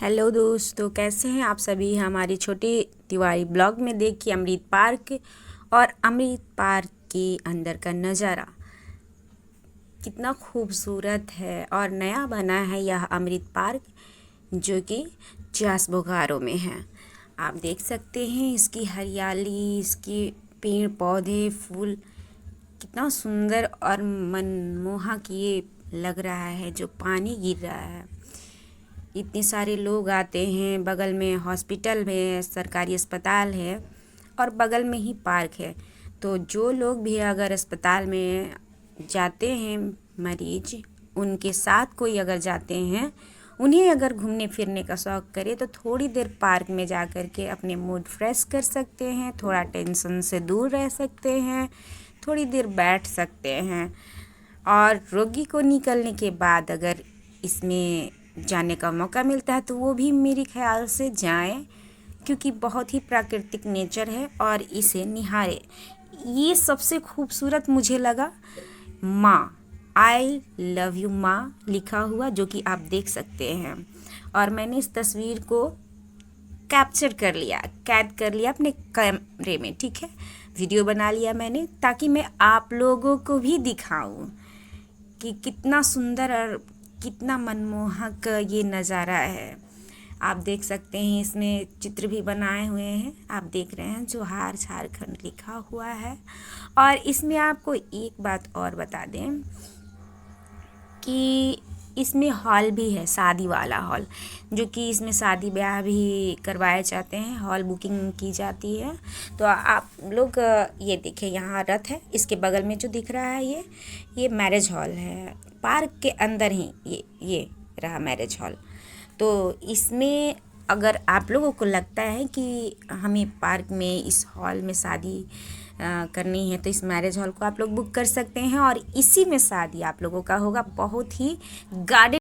Hello दोस्तों, कैसे हैं आप सभी। हमारी छोटी तिवारी ब्लॉग में देखिए अमृत पार्क और अमृत पार्क के अंदर का नज़ारा कितना खूबसूरत है। और नया बना है यह अमृत पार्क जो कि चास बोकारो में है। आप देख सकते हैं इसकी हरियाली, इसके पेड़ पौधे फूल कितना सुंदर और मनमोहक ये लग रहा है। जो पानी गिर रहा है, इतने सारे लोग आते हैं। बगल में हॉस्पिटल में सरकारी अस्पताल है और बगल में ही पार्क है। तो जो लोग भी अगर अस्पताल में जाते हैं मरीज, उनके साथ कोई अगर जाते हैं, उन्हें अगर घूमने फिरने का शौक़ करे तो थोड़ी देर पार्क में जा कर के अपने मूड फ्रेश कर सकते हैं, थोड़ा टेंशन से दूर रह सकते हैं, थोड़ी देर बैठ सकते हैं। और रोगी को निकलने के बाद अगर इसमें जाने का मौका मिलता है तो वो भी मेरे ख्याल से जाएं, क्योंकि बहुत ही प्राकृतिक नेचर है और इसे निहारे। ये सबसे खूबसूरत मुझे लगा माँ, आई लव यू माँ लिखा हुआ, जो कि आप देख सकते हैं। और मैंने इस तस्वीर को कैप्चर कर लिया, कैद कर लिया अपने कैमरे में, ठीक है। वीडियो बना लिया मैंने ताकि मैं आप लोगों को भी दिखाऊं कि कितना सुंदर और कितना मनमोहक ये नज़ारा है। आप देख सकते हैं इसमें चित्र भी बनाए हुए हैं। आप देख रहे हैं जोहार झारखंड लिखा हुआ है। और इसमें आपको एक बात और बता दें कि इसमें हॉल भी है, शादी वाला हॉल, जो कि इसमें शादी ब्याह भी करवाए जाते हैं। हॉल बुकिंग की जाती है। तो आप लोग ये देखें, यहाँ रथ है, इसके बगल में जो दिख रहा है ये मैरिज हॉल है। पार्क के अंदर ही ये रहा मैरिज हॉल। तो इसमें अगर आप लोगों को लगता है कि हमें पार्क में इस हॉल में शादी करनी है तो इस मैरिज हॉल को आप लोग बुक कर सकते हैं और इसी में शादी आप लोगों का होगा। बहुत ही गार्डन